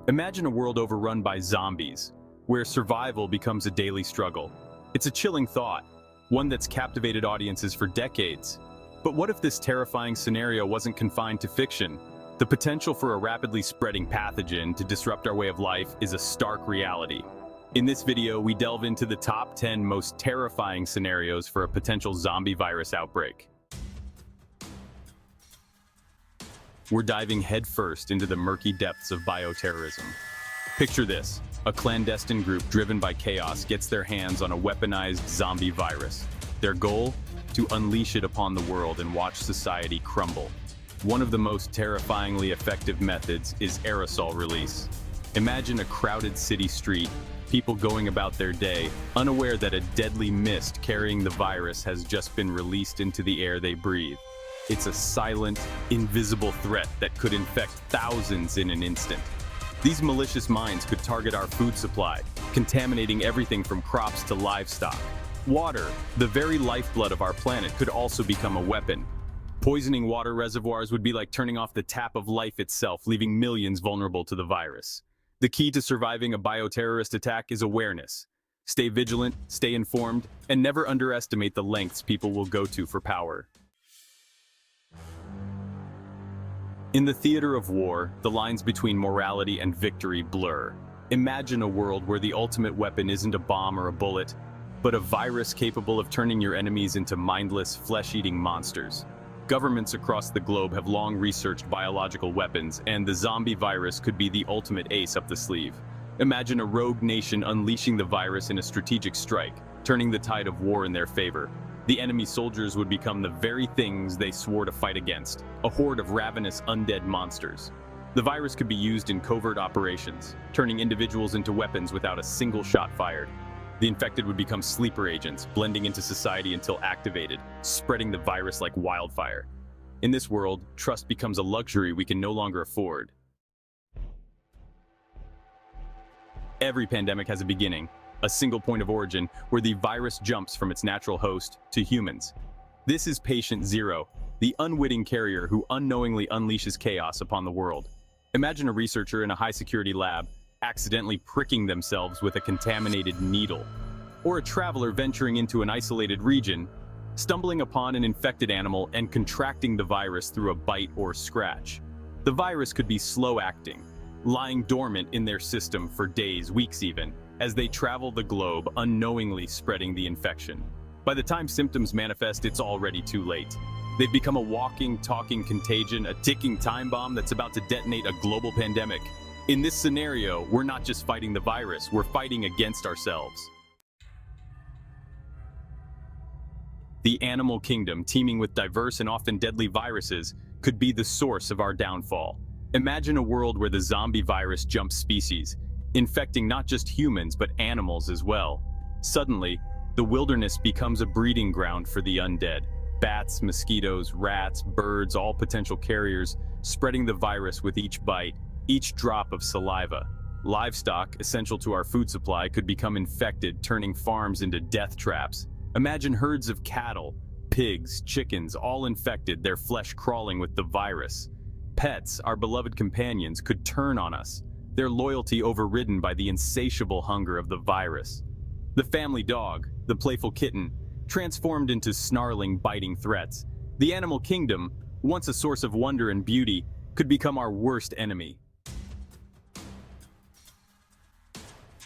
Imagine a world overrun by zombies, where survival becomes a daily struggle. It's a chilling thought, one that's captivated audiences for decades. But what if this terrifying scenario wasn't confined to fiction? The potential for a rapidly spreading pathogen to disrupt our way of life is a stark reality. In this video, we delve into the top 10 most terrifying scenarios for a potential zombie virus outbreak. We're diving headfirst into the murky depths of bioterrorism. Picture this: a clandestine group driven by chaos gets their hands on a weaponized zombie virus. Their goal? To unleash it upon the world and watch society crumble. One of the most terrifyingly effective methods is aerosol release. Imagine a crowded city street, people going about their day, unaware that a deadly mist carrying the virus has just been released into the air they breathe. It's a silent, invisible threat that could infect thousands in an instant. These malicious minds could target our food supply, contaminating everything from crops to livestock. Water, the very lifeblood of our planet, could also become a weapon. Poisoning water reservoirs would be like turning off the tap of life itself, leaving millions vulnerable to the virus. The key to surviving a bioterrorist attack is awareness. Stay vigilant, stay informed, and never underestimate the lengths people will go to for power. In the theater of war, the lines between morality and victory blur. Imagine a world where the ultimate weapon isn't a bomb or a bullet, but a virus capable of turning your enemies into mindless, flesh-eating monsters. Governments across the globe have long researched biological weapons, and the zombie virus could be the ultimate ace up the sleeve. Imagine a rogue nation unleashing the virus in a strategic strike, turning the tide of war in their favor. The enemy soldiers would become the very things they swore to fight against, a horde of ravenous undead monsters. The virus could be used in covert operations, turning individuals into weapons without a single shot fired. The infected would become sleeper agents, blending into society until activated, spreading the virus like wildfire. In this world, trust becomes a luxury we can no longer afford. Every pandemic has a beginning, a single point of origin where the virus jumps from its natural host to humans. This is patient zero, the unwitting carrier who unknowingly unleashes chaos upon the world. Imagine a researcher in a high-security lab accidentally pricking themselves with a contaminated needle, or a traveler venturing into an isolated region, stumbling upon an infected animal and contracting the virus through a bite or scratch. The virus could be slow-acting, lying dormant in their system for days, weeks even, as they travel the globe, unknowingly spreading the infection. By the time symptoms manifest, it's already too late. They've become a walking, talking contagion, a ticking time bomb that's about to detonate a global pandemic. In this scenario, we're not just fighting the virus, we're fighting against ourselves. The animal kingdom, teeming with diverse and often deadly viruses, could be the source of our downfall. Imagine a world where the zombie virus jumps species, infecting not just humans but animals as well. Suddenly, the wilderness becomes a breeding ground for the undead. Bats, mosquitoes, rats, birds, all potential carriers, spreading the virus with each bite, each drop of saliva. Livestock, essential to our food supply, could become infected, turning farms into death traps. Imagine herds of cattle, pigs, chickens, all infected, their flesh crawling with the virus. Pets, our beloved companions, could turn on us, their loyalty overridden by the insatiable hunger of the virus. The family dog, the playful kitten, transformed into snarling, biting threats. The animal kingdom, once a source of wonder and beauty, could become our worst enemy.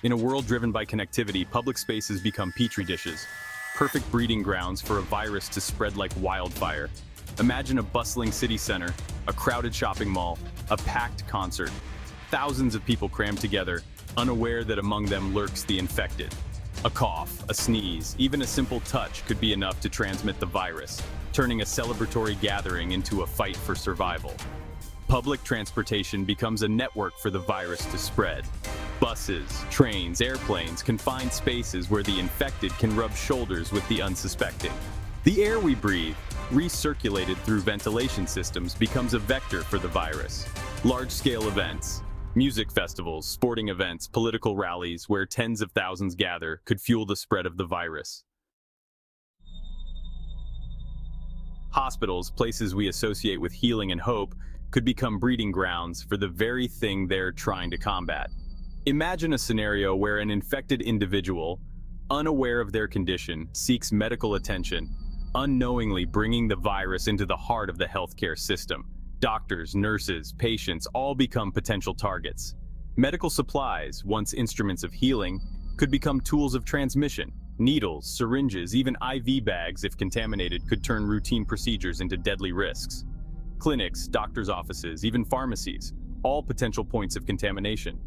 In a world driven by connectivity, public spaces become petri dishes, perfect breeding grounds for a virus to spread like wildfire. Imagine a bustling city center, a crowded shopping mall, a packed concert. Thousands of people crammed together, unaware that among them lurks the infected. A cough, a sneeze, even a simple touch could be enough to transmit the virus, turning a celebratory gathering into a fight for survival. Public transportation becomes a network for the virus to spread. Buses, trains, airplanes, confined spaces where the infected can rub shoulders with the unsuspecting. The air we breathe, recirculated through ventilation systems, becomes a vector for the virus. Large-scale events, music festivals, sporting events, political rallies where tens of thousands gather could fuel the spread of the virus. Hospitals, places we associate with healing and hope, could become breeding grounds for the very thing they're trying to combat. Imagine a scenario where an infected individual, unaware of their condition, seeks medical attention, unknowingly bringing the virus into the heart of the healthcare system. Doctors, nurses, patients all become potential targets. Medical supplies, once instruments of healing, could become tools of transmission. Needles, syringes, even IV bags, if contaminated, could turn routine procedures into deadly risks. Clinics, doctors' offices, even pharmacies, all potential points of contamination.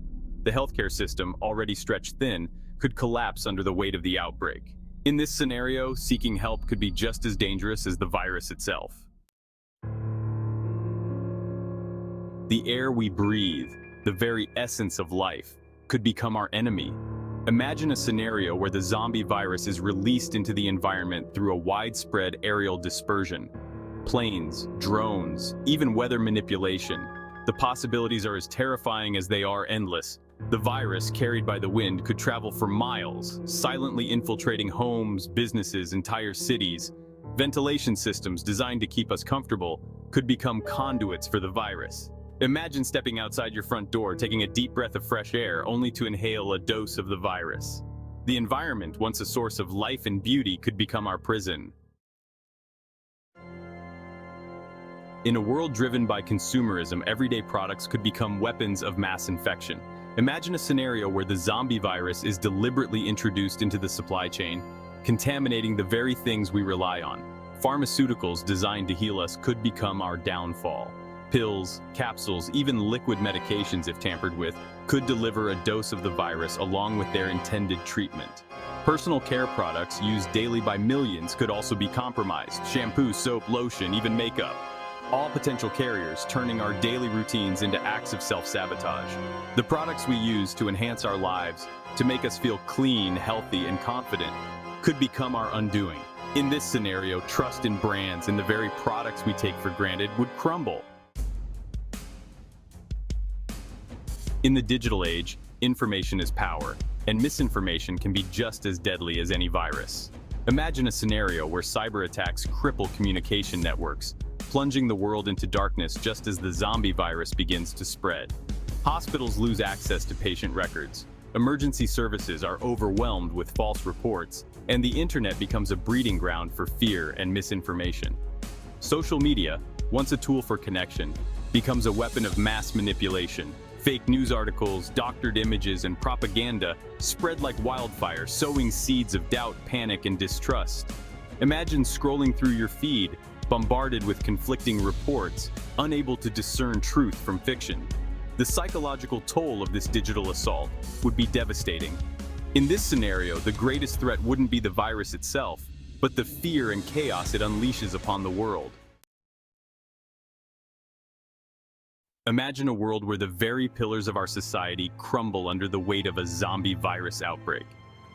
The healthcare system, already stretched thin, could collapse under the weight of the outbreak. In this scenario, seeking help could be just as dangerous as the virus itself. The air we breathe, the very essence of life, could become our enemy. Imagine a scenario where the zombie virus is released into the environment through a widespread aerial dispersion. Planes, drones, even weather manipulation. The possibilities are as terrifying as they are endless. The virus, carried by the wind, could travel for miles, silently infiltrating homes, businesses, entire cities. Ventilation systems designed to keep us comfortable could become conduits for the virus. Imagine stepping outside your front door, taking a deep breath of fresh air, only to inhale a dose of the virus. The environment, once a source of life and beauty, could become our prison. In a world driven by consumerism, everyday products could become weapons of mass infection. Imagine a scenario where the zombie virus is deliberately introduced into the supply chain, contaminating the very things we rely on. Pharmaceuticals designed to heal us could become our downfall. Pills, capsules, even liquid medications, if tampered with, could deliver a dose of the virus along with their intended treatment. Personal care products used daily by millions could also be compromised. Shampoo, soap, lotion, even makeup. All potential carriers, turning our daily routines into acts of self-sabotage. The products we use to enhance our lives, to make us feel clean, healthy, and confident, could become our undoing. In this scenario, trust in brands and the very products we take for granted would crumble. In the digital age, information is power, and misinformation can be just as deadly as any virus. Imagine a scenario where cyber attacks cripple communication networks, plunging the world into darkness just as the zombie virus begins to spread. Hospitals lose access to patient records. Emergency services are overwhelmed with false reports, and the internet becomes a breeding ground for fear and misinformation. Social media, once a tool for connection, becomes a weapon of mass manipulation. Fake news articles, doctored images, and propaganda spread like wildfire, sowing seeds of doubt, panic, and distrust. Imagine scrolling through your feed, bombarded with conflicting reports, unable to discern truth from fiction. The psychological toll of this digital assault would be devastating. In this scenario, the greatest threat wouldn't be the virus itself, but the fear and chaos it unleashes upon the world. Imagine a world where the very pillars of our society crumble under the weight of a zombie virus outbreak.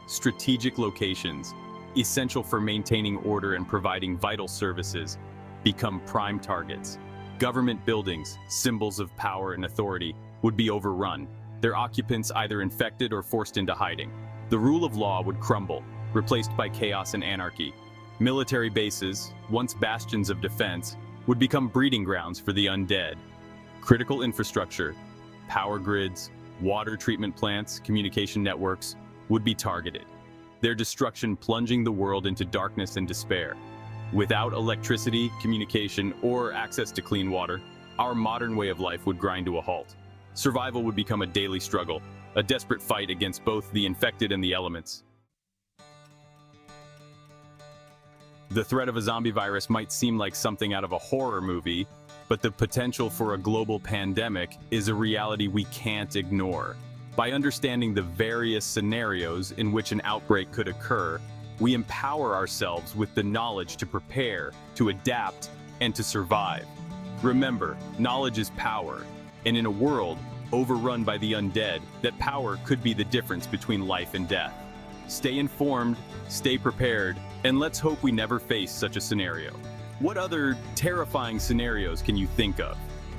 Strategic locations, essential for maintaining order and providing vital services, become prime targets. Government buildings, symbols of power and authority, would be overrun, their occupants either infected or forced into hiding. The rule of law would crumble, replaced by chaos and anarchy. Military bases, once bastions of defense, would become breeding grounds for the undead. Critical infrastructure, power grids, water treatment plants, communication networks would be targeted, their destruction plunging the world into darkness and despair. Without electricity, communication, or access to clean water, our modern way of life would grind to a halt. Survival would become a daily struggle, a desperate fight against both the infected and the elements. The threat of a zombie virus might seem like something out of a horror movie, but the potential for a global pandemic is a reality we can't ignore. By understanding the various scenarios in which an outbreak could occur, we empower ourselves with the knowledge to prepare, to adapt, and to survive. Remember, knowledge is power, and in a world overrun by the undead, that power could be the difference between life and death. Stay informed, stay prepared, and let's hope we never face such a scenario. What other terrifying scenarios can you think of?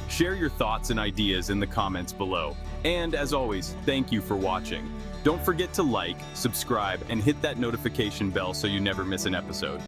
Share your thoughts and ideas in the comments below. And as always, thank you for watching. Don't forget to like, subscribe, and hit that notification bell so you never miss an episode.